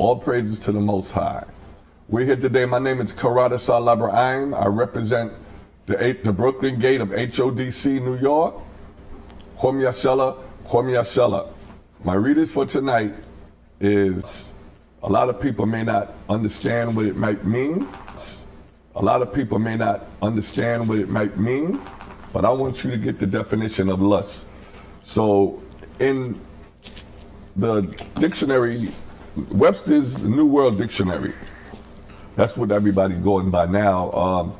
All praises to the Most High. We're here today. My name is Labraim. I represent the Brooklyn Gate of HODC, New York. Kwam Yashala, Kwam Yashala. My readers for tonight is, a lot of people may not understand what it might mean. A lot of people may not understand what it might mean, but I want you to get the definition of lust. So in the dictionary, Webster's New World Dictionary, that's what everybody's going by now.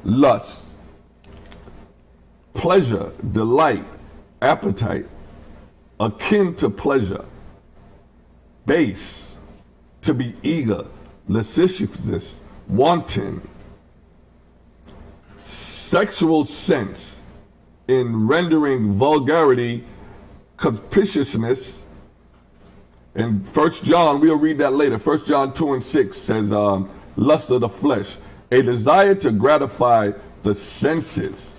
Lust, pleasure, delight, appetite, akin to pleasure, base, to be eager, lasciviousness, wanton, sexual sense, in rendering vulgarity, capriciousness. In 1 John, we'll read that later. 1 John 2:6 says, lust of the flesh, a desire to gratify the senses,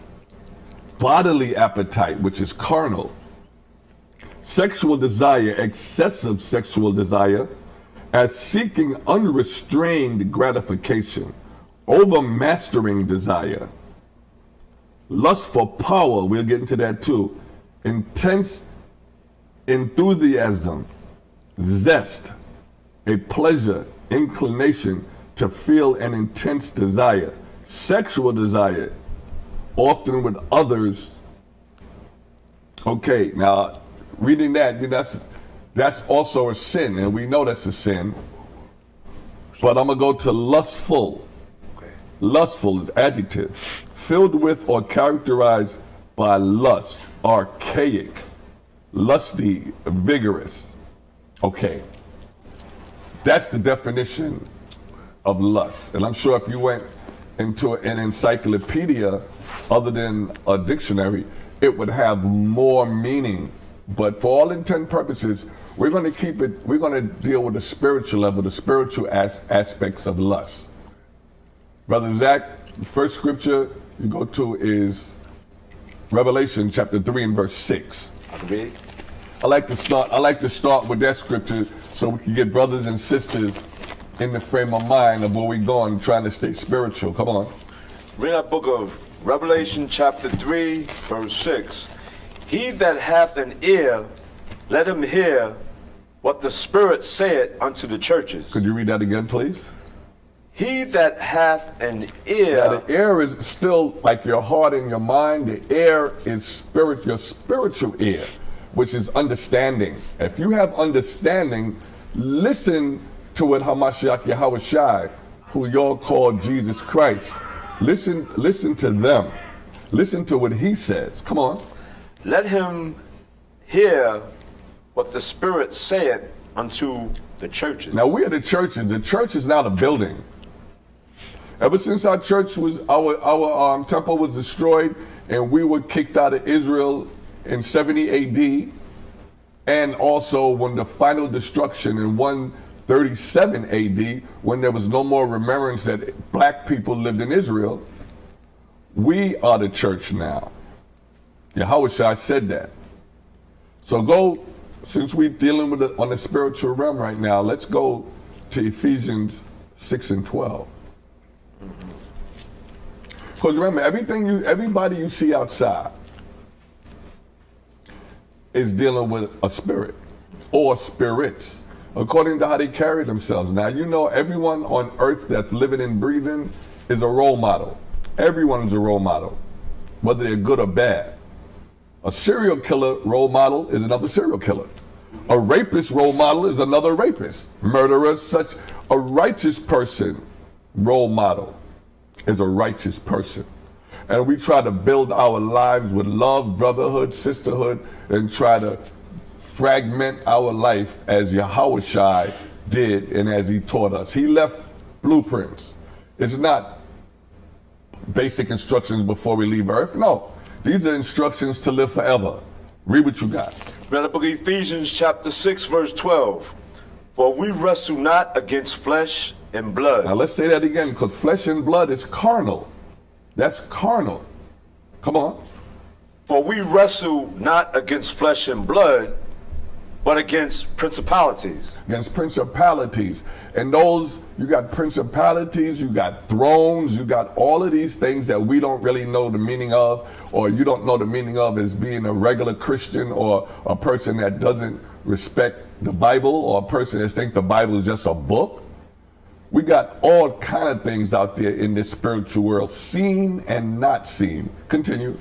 bodily appetite, which is carnal, sexual desire, excessive sexual desire, as seeking unrestrained gratification, overmastering desire, lust for power, we'll get into that too, intense enthusiasm, zest, a pleasure, inclination to feel an intense desire, sexual desire, often with others. Okay, now reading that, that's also a sin, and we know that's a sin. But I'm gonna go to lustful. Okay. Lustful is adjective, filled with or characterized by lust, archaic, lusty, vigorous. Okay, that's the definition of lust. And I'm sure if you went into an encyclopedia other than a dictionary, it would have more meaning. But for all intent and purposes, we're going to keep it, we're going to deal with the spiritual level, the spiritual aspects of lust. Brother Zach, the first scripture you go to is Revelation chapter 3 and verse 6. Read. I like to start with that scripture so we can get brothers and sisters in the frame of mind of where we're going, trying to stay spiritual. Come on. Read that book of Revelation chapter 3, verse 6. He that hath an ear, let him hear what the Spirit saith unto the churches. Could you read that again, please? He that hath an ear. Now, the ear is still like your heart and your mind. The ear is spirit, your spiritual ear, which is understanding. If you have understanding, listen to what Hamashiach Yahushai, who y'all call Jesus Christ, listen to them. Listen to what he says. Come on. Let him hear what the Spirit saith unto the churches. Now we are the churches. The church is not a building. Ever since our church was, our temple was destroyed and we were kicked out of Israel in 70 AD, and also when the final destruction in 137 AD, when there was no more remembrance that black people lived in Israel, we are the church now. Yahushua said that. So since we're dealing with on the spiritual realm right now, let's go to Ephesians 6 and 12. Because remember, everybody you see outside is dealing with a spirit or spirits, according to how they carry themselves. Now, you know, everyone on earth that's living and breathing is a role model. Everyone is a role model, whether they're good or bad. A serial killer role model is another serial killer. A rapist role model is another rapist. Murderer, such a righteous person role model is a righteous person. And we try to build our lives with love, brotherhood, sisterhood, and try to fragment our life as Yahushua did and as he taught us. He left blueprints. It's not basic instructions before we leave earth. No, these are instructions to live forever. Read what you got. Read the book of Ephesians chapter 6, verse 12. For we wrestle not against flesh and blood. Now let's say that again, because flesh and blood is carnal. That's carnal. Come on. For we wrestle not against flesh and blood, but against principalities. Against principalities. And those, you got principalities, you got thrones, you got all of these things that we don't really know the meaning of, or you don't know the meaning of as being a regular Christian or a person that doesn't respect the Bible, or a person that thinks the Bible is just a book. We got all kind of things out there in this spiritual world, seen and not seen. Continue.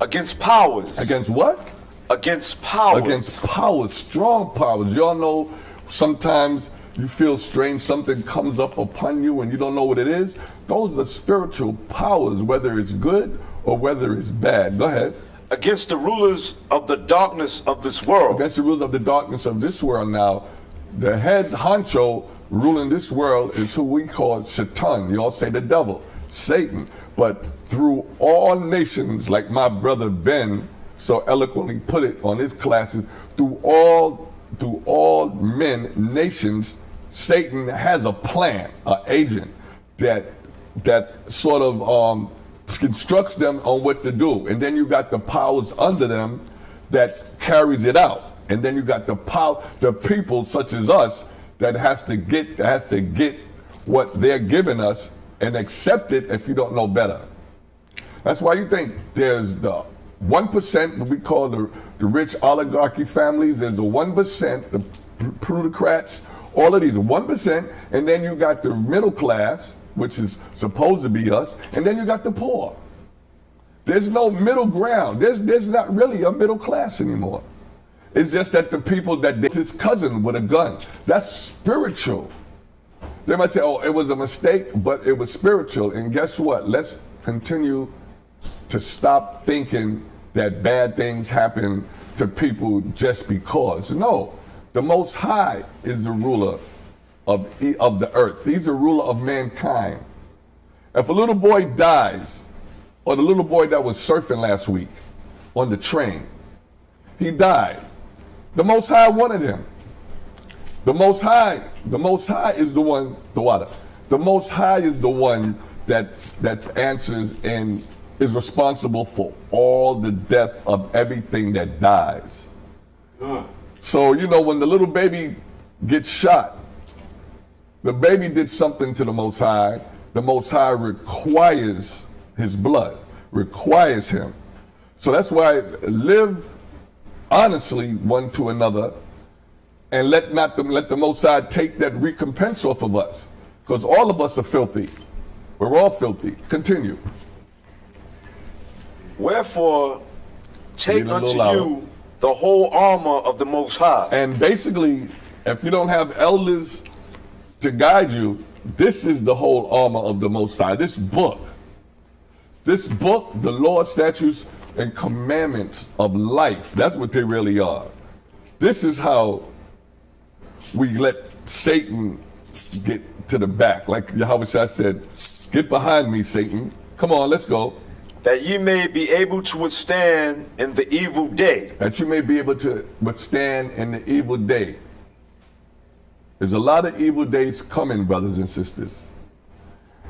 Against powers. Against what? Against powers. Against powers, strong powers. Y'all know sometimes you feel strange, something comes up upon you and you don't know what it is. Those are spiritual powers, whether it's good or whether it's bad. Go ahead. Against the rulers of the darkness of this world. Against the rulers of the darkness of this world. Now, the head honcho ruling this world is who we call Shaitan. You all say the devil, Satan. But through all nations, like my brother Ben so eloquently put it on his classes, through all men, nations, Satan has a plan, an agent that sort of instructs them on what to do. And then you got the powers under them that carries it out. And then you got the people such as us that has to get what they're giving us and accept it if you don't know better. That's why you think there's the 1%, what we call the rich oligarchy families. There's the 1%, the plutocrats, all of these 1%, and then you got the middle class, which is supposed to be us, and then you got the poor. There's no middle ground. There's not really a middle class anymore. It's just that the people that did his cousin with a gun, that's spiritual. They might say, oh, it was a mistake, but it was spiritual. And guess what? Let's continue to stop thinking that bad things happen to people just because. No, the Most High is the ruler of the earth. He's the ruler of mankind. If a little boy dies, or the little boy that was surfing last week on the train, he died. The Most High wanted him. The Most High is the one, the water. The Most High is the one that answers and is responsible for all the death of everything that dies. So, you know, when the little baby gets shot, the baby did something to the Most High. The Most High requires his blood, requires him. So that's why live honestly one to another, and let the Most High take that recompense off of us, because all of us are filthy. We're all filthy. Continue. Wherefore, take unto you the whole armor of the Most High. And basically, if you don't have elders to guide you, this is the whole armor of the Most High. This book, the law, statutes, and commandments of life, that's what they really are. This is how we let Satan get to the back. Like Yahweh said, get behind me, Satan. Come on, let's go. That ye may be able to withstand in the evil day. That you may be able to withstand in the evil day. There's a lot of evil days coming, brothers and sisters.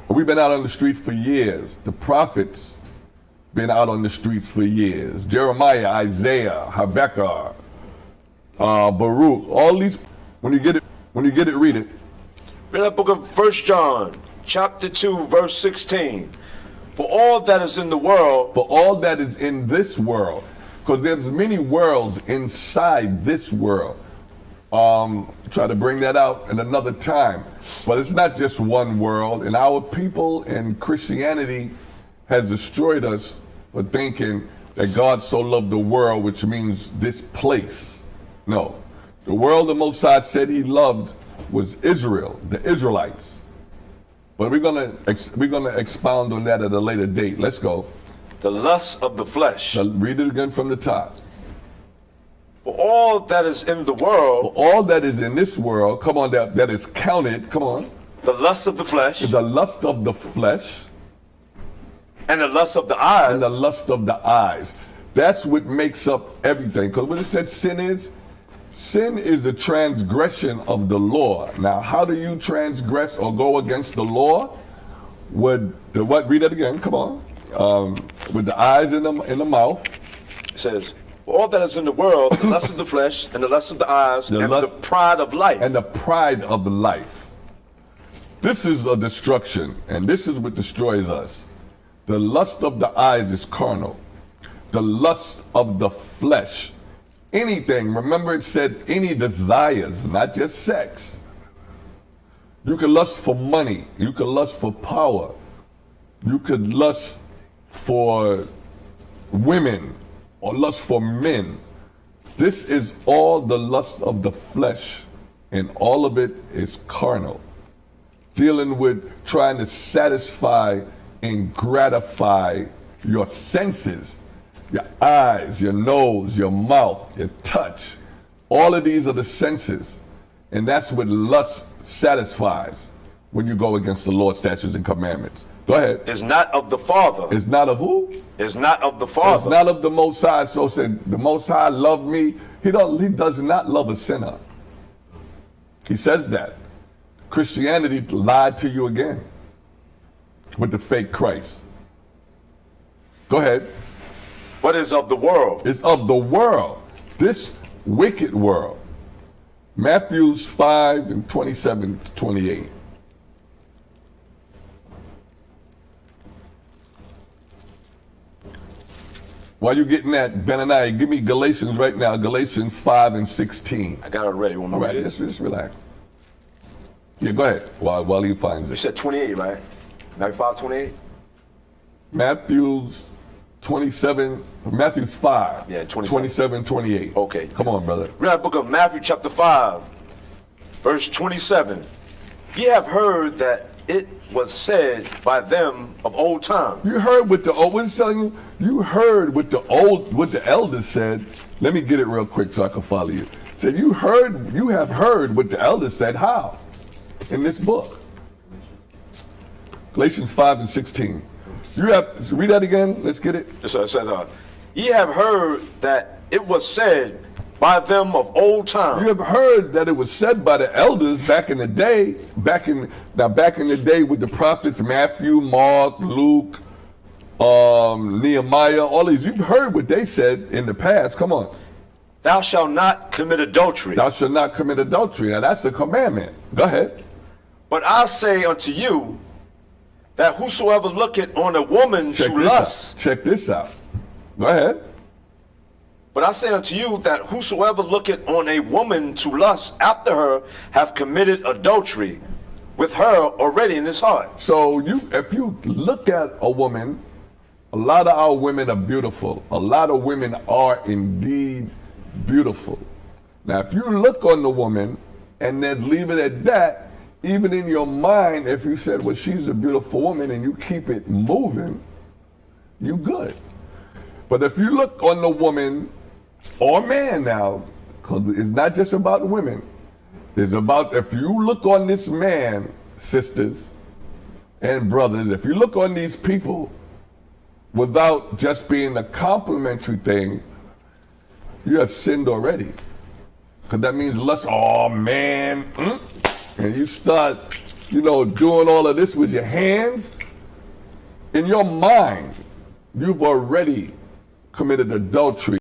We've been out on the street for years. The prophets been out on the streets for years. Jeremiah, Isaiah, Habakkuk, Baruch, all these. When you get it, read it. Read that book of 1 John, chapter 2, verse 16. For all that is in the world. For all that is in this world. Because there's many worlds inside this world. Try to bring that out in another time. But it's not just one world. And our people and Christianity has destroyed us for thinking that God so loved the world, which means this place. No. The world the Most High said he loved was Israel, the Israelites. But we're gonna expound on that at a later date. Let's go. The lust of the flesh. Read it again from the top. For all that is in the world. For all that is in this world, come on, that is counted, come on. The lust of the flesh. The lust of the flesh. And the lust of the eyes. And the lust of the eyes. That's what makes up everything. Because when it said sin is a transgression of the law. Now, how do you transgress or go against the law? With the what? Read that again, come on. With the eyes in the mouth. It says, For all that is in the world, the lust of the flesh, and the lust of the eyes, and the pride of life. And the pride of life. This is a destruction, and this is what destroys us. The lust of the eyes is carnal. The lust of the flesh. Anything, remember it said any desires, not just sex. You could lust for money. You could lust for power. You could lust for women or lust for men. This is all the lust of the flesh, and all of it is carnal. Dealing with trying to satisfy and gratify your senses, your eyes, your nose, your mouth, your touch. All of these are the senses, and that's what lust satisfies when you go against the Lord's statutes and commandments. Go ahead. Is not of the Father. It's not of who? Is not of the Father. It's not of the Most High. So said the Most High love me. He does not love a sinner. He says that. Christianity lied to you again with the fake Christ. Go ahead. What is of the world? It's of the world. This wicked world. Matthew 5 and 27 to 28. While you're getting that, Benaniah, give me Galatians right now, Galatians 5 and 16. I got it ready. All right, just relax. Yeah, go ahead while he finds You it. said 28, right? 95, 28? Matthew 5. Yeah, 27. 27, 28. Okay. Come on, brother. Read the book of Matthew chapter 5, verse 27. Ye have heard that it was said by them of old time. You heard what the old was telling you. You heard what the elders said. Let me get it real quick so I can follow you. Said you have heard what the elders said. How? In this book. Galatians 5 and 16. Read that again. Let's get it. So it says, ye have heard that it was said by them of old time. You have heard that it was said by the elders back in the day, back in the day with the prophets, Matthew, Mark, Luke, Nehemiah, all these. You've heard what they said in the past. Come on. Thou shalt not commit adultery. Thou shalt not commit adultery. Now that's the commandment. Go ahead. But I say unto you that whosoever looketh on a woman to lust. Check this out. Go ahead. But I say unto you that whosoever looketh on a woman to lust after her hath committed adultery with her already in his heart. So if you look at a woman, a lot of our women are beautiful. A lot of women are indeed beautiful. Now, if you look on the woman and then leave it at that, even in your mind, if you said, well, she's a beautiful woman and you keep it moving, you good. But if you look on the woman or man now, because it's not just about women, it's about if you look on this man, sisters and brothers, if you look on these people without just being a complimentary thing, you have sinned already. Because that means lust, oh man, and you start, doing all of this with your hands. In your mind, you've already committed adultery.